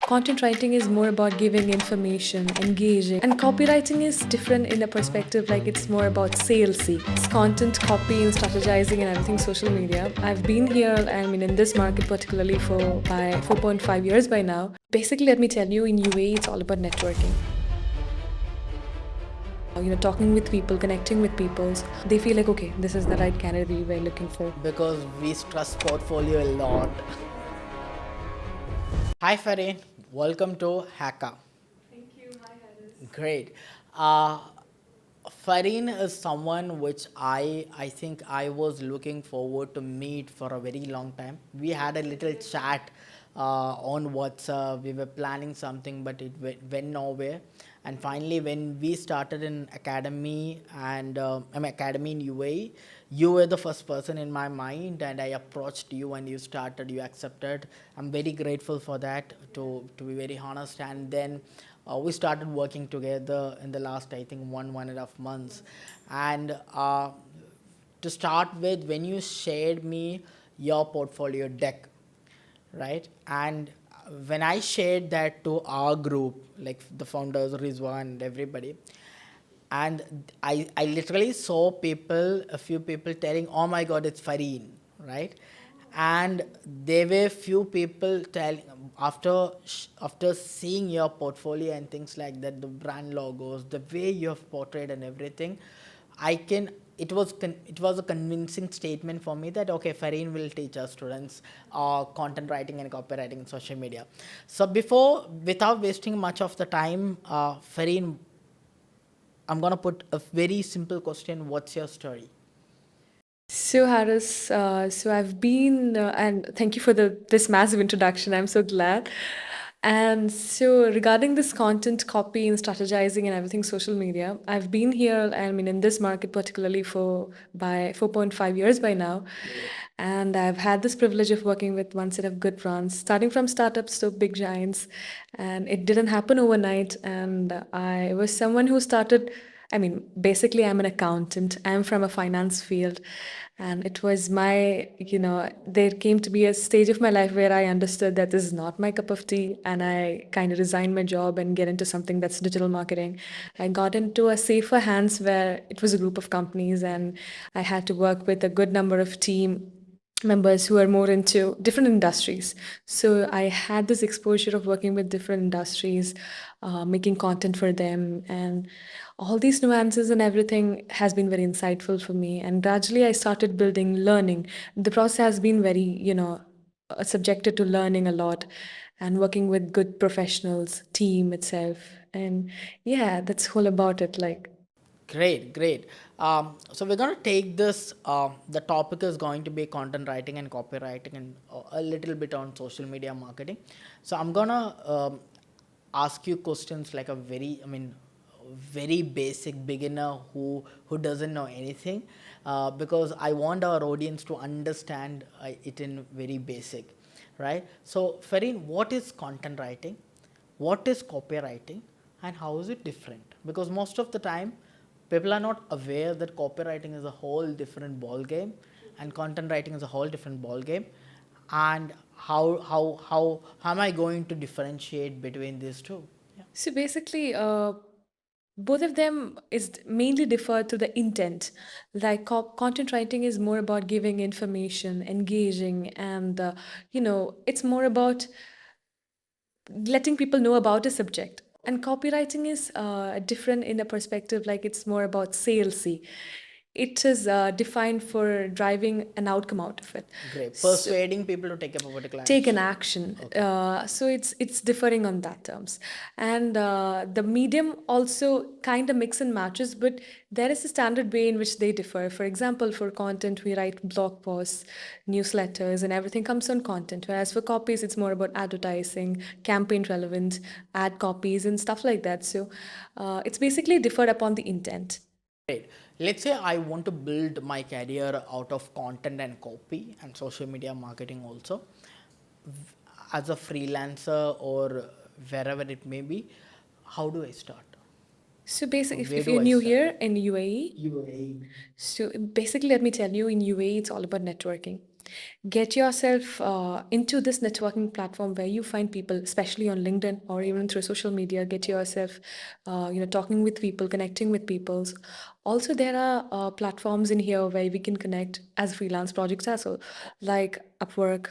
Content writing is more about giving information, engaging, and copywriting is different in a perspective like it's more about salesy. It's content, copy, and strategizing and everything social media. I've been here, in this market particularly for by 4.5 years by now. Basically, let me tell you, in UAE, it's all about networking. Talking with people, connecting with people, they feel like, okay, this is the right candidate we were looking for. Because we trust portfolio a lot. Hi Farheen, welcome to HACA. Thank you. Hi, Harris. Great. Farheen is someone which I think I was looking forward to meet for a very long time. We had a little chat on WhatsApp. We were planning something, but it went nowhere. And finally, when we started in academy and academy in UAE, you were the first person in my mind, and I approached you, and you started. You accepted. I'm very grateful for that. To be very honest, and then we started working together in the last, I think, 1.5 months. And to start with, when you shared me your portfolio deck, right? And when I shared that to our group, like the founders, Rizwan, and everybody, and I literally saw people, a few people telling, oh my God, it's Farheen, right? And there were few people telling, after seeing your portfolio and things like that, the brand logos, the way you have portrayed and everything, it was a convincing statement for me that okay, Farheen will teach our students content writing and copywriting in social media. So without wasting much of the time, Farheen, I'm gonna put a very simple question. What's your story? So Harris, so I've been, and thank you for this massive introduction. I'm so glad. And so regarding this content, copy, and strategizing and everything social media, I've been here, in this market particularly for by 4.5 years by now. And I've had this privilege of working with one set of good brands, starting from startups to big giants. And it didn't happen overnight. And I was someone who started, basically, I'm an accountant. I'm from a finance field. And it was there came to be a stage of my life where I understood that this is not my cup of tea. And I kind of resigned my job and get into something that's digital marketing. I got into a safer hands where it was a group of companies and I had to work with a good number of team members who are more into different industries. So I had this exposure of working with different industries, making content for them, and all these nuances and everything has been very insightful for me. And gradually, I started building learning. The process has been very, subjected to learning a lot and working with good professionals, team itself. And yeah, that's all about it. Like, Great, great. So we're going to take this. The topic is going to be content writing and copywriting, and a little bit on social media marketing. So I'm gonna ask you questions like a very basic beginner who doesn't know anything, because I want our audience to understand it in very basic, right? So Farheen, what is content writing? What is copywriting? And how is it different? Because most of the time people are not aware that copywriting is a whole different ball game and content writing is a whole different ball game. And how am I going to differentiate between these two? Yeah. so basically, both of them is mainly differ to the intent. Like content writing is more about giving information, engaging, and it's more about letting people know about a subject. And copywriting is different in a perspective like it's more about salesy. It is defined for driving an outcome out of it. Great. So Persuading people to take up a particular take an action. action. Okay. So it's differing on that terms, and the medium also kind of mix and matches, but there is a standard way in which they differ. For example, for content, we write blog posts, newsletters, and everything comes on content. Whereas for copies, it's more about advertising, campaign relevant, ad copies, and stuff like that. So it's basically differed upon the intent. Great. Let's say I want to build my career out of content and copy and social media marketing also, as a freelancer or wherever it may be. How do I start? So basically, Where if do you're I new start? here in UAE, UAE. so basically, let me tell you, in UAE, it's all about networking. Get yourself into this networking platform where you find people, especially on LinkedIn or even through social media. Get yourself, talking with people, connecting with people. Also, there are platforms in here where we can connect as freelance projects as well, like Upwork,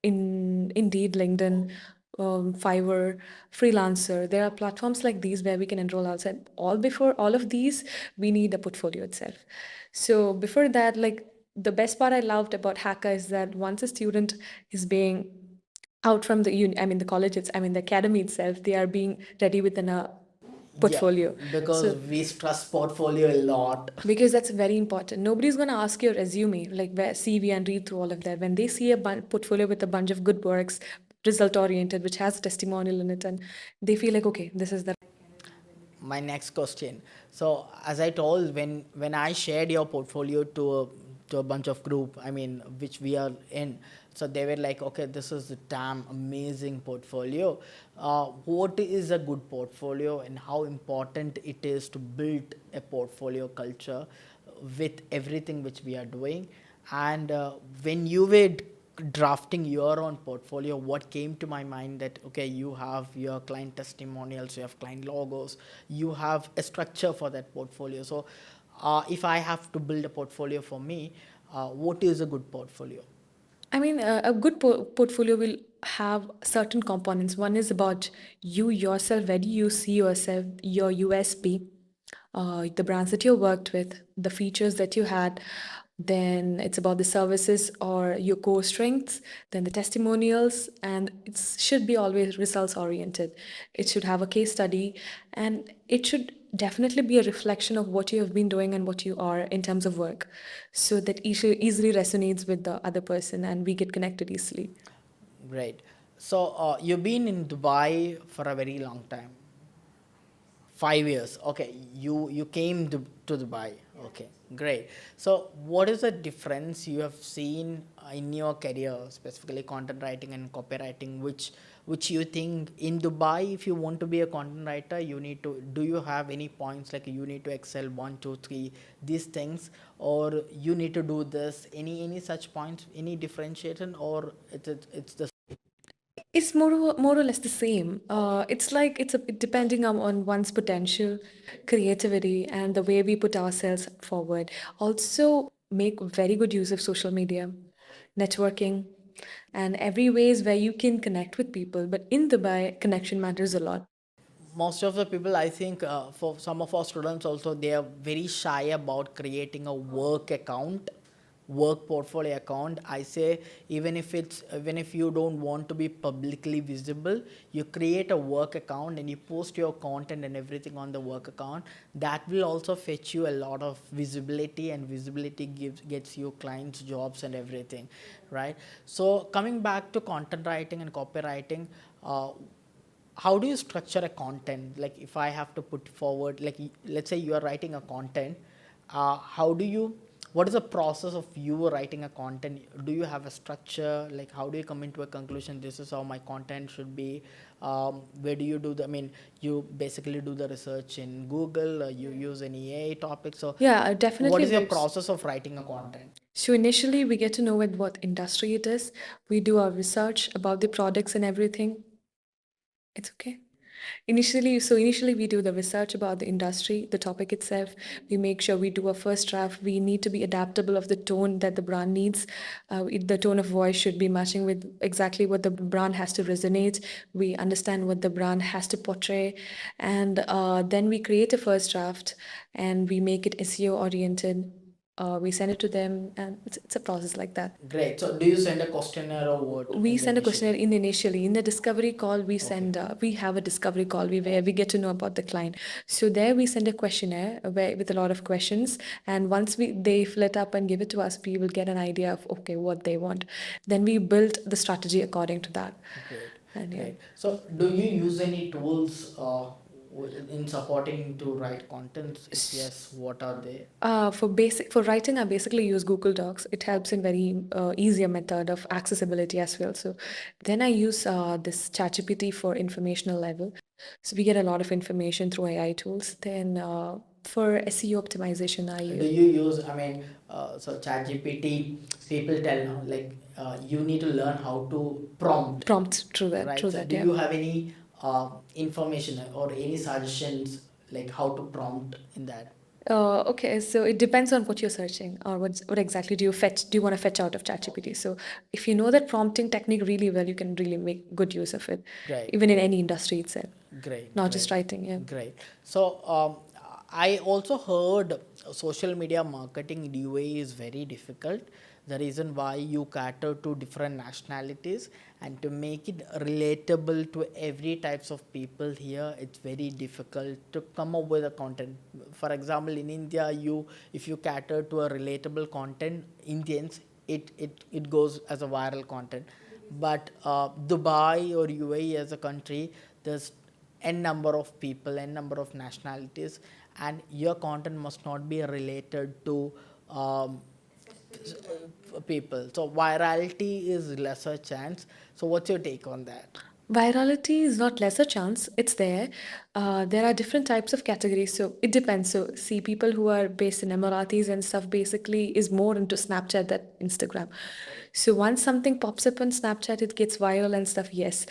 in Indeed, LinkedIn, Fiverr, Freelancer. There are platforms like these where we can enroll ourselves. All before all of these, we need a portfolio itself. So before that, like the best part I loved about HACA is that once a student is being out from the the college, the academy itself, they are being ready with a Yeah, portfolio. because So we stress portfolio a lot. because that's very important. Nobody's going to ask your resume, like where CV, and read through all of that. When they see a portfolio with a bunch of good works, result oriented, which has a testimonial in it, and they feel like, okay, this is the. My next question. So as I told, when I shared your portfolio to a bunch of group, I mean, which we are in, so they were like, okay, this is a damn amazing portfolio. What is a good portfolio, and how important it is to build a portfolio culture with everything which we are doing? And when you were drafting your own portfolio, what came to my mind that, okay, you have your client testimonials, you have client logos, you have a structure for that portfolio. So if I have to build a portfolio for me, what is a good portfolio? A good portfolio will have certain components. One is about you yourself, where do you see yourself, your USP, the brands that you worked with, the features that you had. Then it's about the services or your core strengths, then the testimonials, and it should be always results oriented. It should have a case study, and it should definitely be a reflection of what you have been doing and what you are in terms of work, so that easily resonates with the other person and we get connected easily. Great. So you've been in Dubai for a very long time. 5 years. Okay, you came to Dubai. Okay, great. So, what is the difference you have seen in your career, specifically content writing and copywriting, which you think in Dubai, if you want to be a content writer, you need to, do you have any points like you need to excel one, two, three, these things, or you need to do this? Any such points, any differentiation, or it's the. It's more or less the same. It's like depending on one's potential, creativity, and the way we put ourselves forward. Also, make very good use of social media, networking, and every ways where you can connect with people. But in Dubai, connection matters a lot. Most of the people, I think, for some of our students also, they are very shy about creating a work account, work portfolio account. I say, even if you don't want to be publicly visible, you create a work account and you post your content and everything on the work account. That will also fetch you a lot of visibility, and visibility gets you clients, jobs, and everything, right? So coming back to content writing and copywriting, uh, how do you structure a content? Like if I have to put forward, like let's say you are writing a content, how do you, what is the process of you writing a content? Do you have a structure? Like how do you come into a conclusion, this is how my content should be? Where do you do the, I mean, you basically do the research in Google, you use any AI topic. So Yeah, what definitely is your works. process of writing a content? So initially, we get to know what industry it is. We do our research about the products and everything. It's okay. Initially we do the research about the industry, the topic itself. We make sure we do a first draft. We need to be adaptable of the tone that the brand needs. The tone of voice should be matching with exactly what the brand has to resonate. We understand what the brand has to portray, and then we create a first draft and we make it SEO oriented. We send it to them, and it's a process like that. Great. So do you send a questionnaire or what We in the send a initial? questionnaire initially in the discovery call. Okay. We have a discovery call where we get to know about the client. So there we send a questionnaire with a lot of questions, and once they fill it up and give it to us, we will get an idea of okay what they want. Then we build the strategy according to that. Great, And yeah. great. So, do you use any tools in supporting to write contents? If yes, what are they? For writing, I basically use Google Docs. It helps in very easier method of accessibility as well. So then I use this ChatGPT for informational level. So we get a lot of information through AI tools. Then For SEO optimization, I Do use. you use, I mean, so ChatGPT, people tell now, like, you need to learn how to prompt, Prompts, right? true So that, do yeah. you have any information or any suggestions, like how to prompt in that? Okay, so it depends on what you're searching or what exactly do you fetch, do you want to fetch out of ChatGPT. So if you know that prompting technique really well, you can really make good use of it, Great, even in any industry itself, great, not great, just writing, yeah. great. So I also heard social media marketing in UAE is very difficult. The reason why you cater to different nationalities and to make it relatable to every types of people here, it's very difficult to come up with a content. For example, in India, you if you cater to a relatable content, Indians, it goes as a viral content. But Dubai or UAE as a country, there's n number of people, n number of nationalities, and your content must not be related to people. So virality is lesser chance. So what's your take on that? Virality is not lesser chance, it's there. There are different types of categories, so it depends. So, see, people who are based in Emiratis and stuff basically is more into Snapchat than Instagram. So, once something pops up on Snapchat, it gets viral and stuff, yes.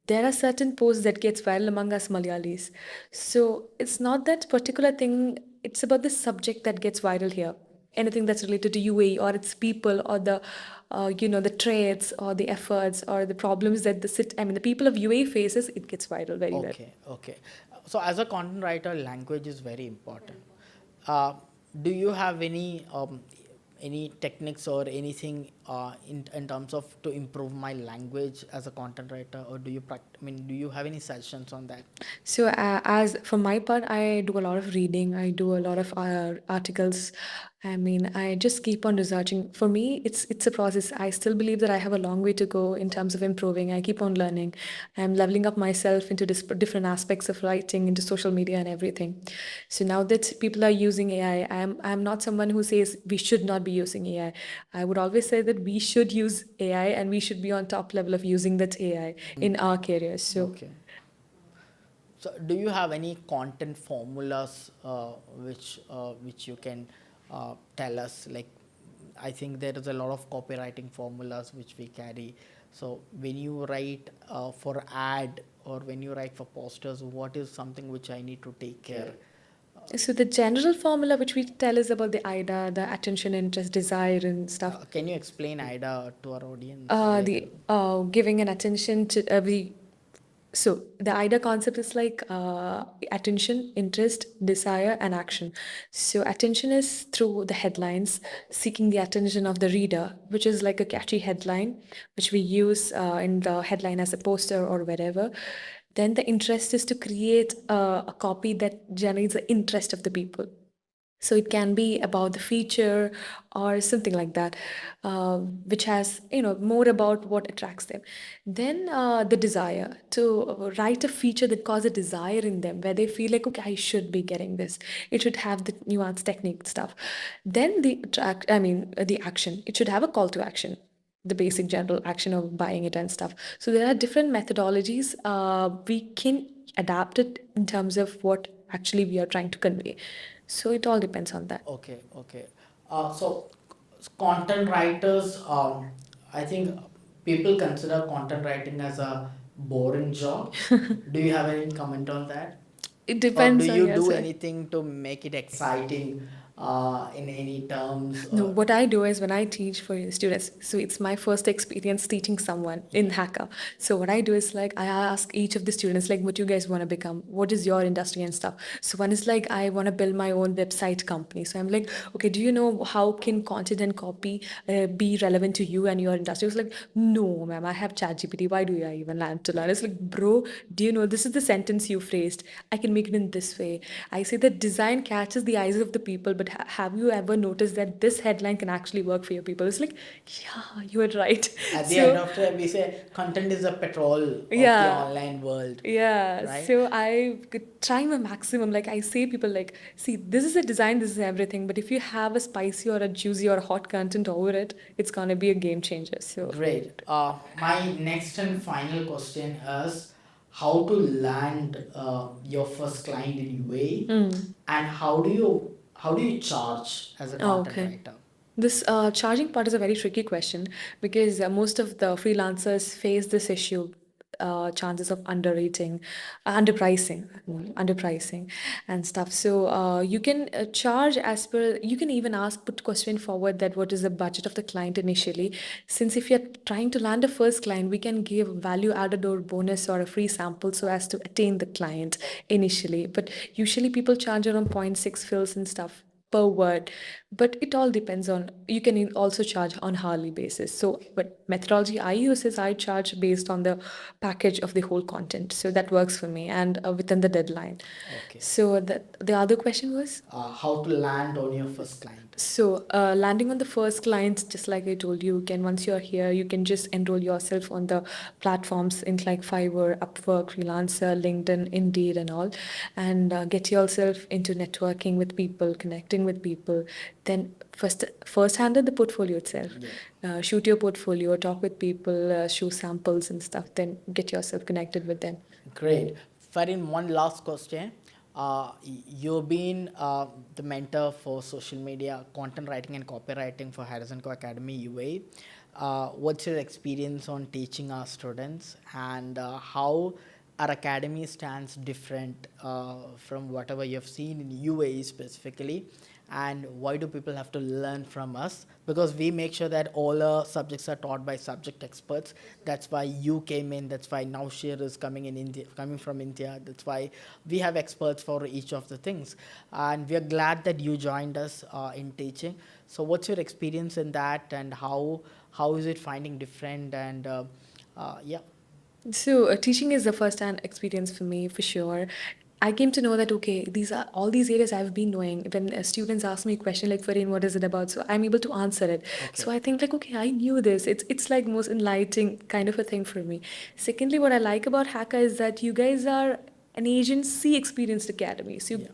There are certain posts that gets viral among us Malayalis. So, it's not that particular thing, it's about the subject that gets viral here. Anything that's related to UAE or its people or the the traits or the efforts or the problems that the people of UAE faces, it gets viral very well. Okay, okay. So as a content writer, language is very important. Uh, do you have any techniques or anything in terms of to improve my language as a content writer, or do you I mean, do you have any suggestions on that? So, as for my part, I do a lot of reading. I do a lot of articles. I mean, I just keep on researching. For me, it's a process. I still believe that I have a long way to go in terms of improving. I keep on learning. I'm leveling up myself into different aspects of writing, into social media and everything. So now that people are using AI, I'm not someone who says we should not be using AI. I would always say that we should use AI and we should be on top level of using that AI in our careers. So. Okay. So, do you have any content formulas which you can tell us? Like, I think there is a lot of copywriting formulas which we carry. So, when you write for ad or when you write for posters, what is something which I need to take care? So the general formula which we tell is about the IDA, the attention, interest, desire, and stuff. Can you explain IDA to our audience a little? The giving an attention to we. So the IDA concept is like attention, interest, desire, and action. So attention is through the headlines, seeking the attention of the reader, which is like a catchy headline, which we use in the headline as a poster or wherever. Then the interest is to create a copy that generates the interest of the people. So it can be about the feature or something like that, which has more about what attracts them. Then the desire to write a feature that causes a desire in them, where they feel like, okay, I should be getting this. It should have the nuance technique stuff. Then the action. It should have a call to action, the basic general action of buying it and stuff. So there are different methodologies. We can adapt it in terms of what actually we are trying to convey. So it all depends on that. Okay, okay. So, content writers, I think people consider content writing as a boring job. Do you have any comment on that? It Or do depends on you your do side. anything to make it exciting in any terms? No, what I do is when I teach for students, so it's my first experience teaching someone in HACA. So what I do is like I ask each of the students like what you guys want to become, what is your industry and stuff. So one is like I want to build my own website company. So I'm like, okay, do you know how can content and copy be relevant to you and your industry? It's like, no, ma'am, I have ChatGPT. Why do I even learn to learn? It's like, bro, do you know this is the sentence you phrased? I can make it in this way. I say that design catches the eyes of the people, but have you ever noticed that this headline can actually work for your people? It's like, yeah, you are right. At the end So, of the day, we say content is the petrol of the yeah. online world, Yeah, right? so I could try my maximum. Like I say, people like, see, this is a design, this is everything. But if you have a spicy or a juicy or a hot content over it, it's gonna be a game changer. So Great. My next and final question is, how to land your first client in UAE, and how do you charge as a content Okay. writer? This charging part is a very tricky question because most of the freelancers face this issue, chances of underpricing, and stuff. So you can charge as per. You can even put question forward that what is the budget of the client initially. Since if you're trying to land a first client, we can give value added or bonus or a free sample so as to attain the client initially. But usually people charge around zero point 0.6 fills and stuff per word, but it all depends on, you can also charge on hourly basis. So but methodology I use is I charge based on the package of the whole content, so that works for me, and within the deadline. Okay. So that the other question was, How to land on your first client? so, landing on the first client, just like I told you, can once you're here, you can just enroll yourself on the platforms in like Fiverr, Upwork, Freelancer, LinkedIn, Indeed, and all, and get yourself into networking with people, connecting with people. Then first handed the portfolio itself. Shoot your portfolio, talk with people, show samples and stuff. Then get yourself connected with them. Great. Farin, one last question. You've been the mentor for social media, content writing, and copywriting for Harrison Co Academy UAE. What's your experience on teaching our students, and how our academy stands different from whatever you've seen in UAE specifically? And why do people have to learn from us? Because we make sure that all our subjects are taught by subject experts. That's why you came in. That's why Naushir is coming from India. That's why we have experts for each of the things, and we are glad that you joined us in teaching. So what's your experience in that, and how is it finding different? And yeah. So, teaching is the first-hand experience for me, for sure. I came to know that okay, these are all these areas I've been knowing. When students ask me a question like, "Fareen, what is it about?" So I'm able to answer it. Okay. So I think like, okay, I knew this. It's like most enlightening kind of a thing for me. Secondly, what I like about HACA is that you guys are an agency experienced academy. So Yeah.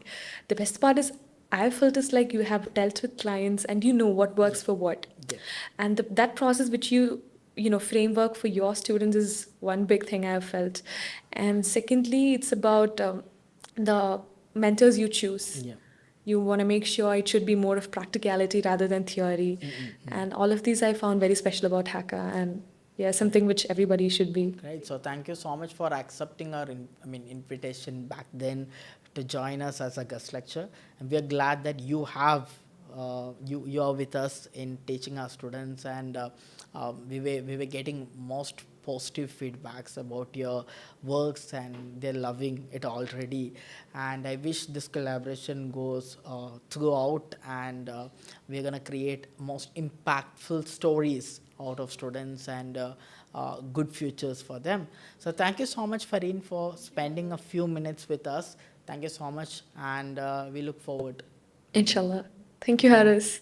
the best part is I felt is like you have dealt with clients and you know what works Yeah. for what, Yeah. and that process which you know framework for your students is one big thing I've felt. And secondly, it's about the mentors you choose. Yeah. You want to make sure it should be more of practicality rather than theory, and all of these I found very special about HACA, and yeah, something which everybody should be. Great. So thank you so much for accepting our invitation back then to join us as a guest lecturer. And we are glad that you are with us in teaching our students, and we were getting most positive feedbacks about your works, and they're loving it already. And I wish this collaboration goes throughout, and we're gonna create most impactful stories out of students, and good futures for them. So thank you so much, Fareen, for spending a few minutes with us. Thank you so much, and we look forward. Inshallah. Thank you, Harris.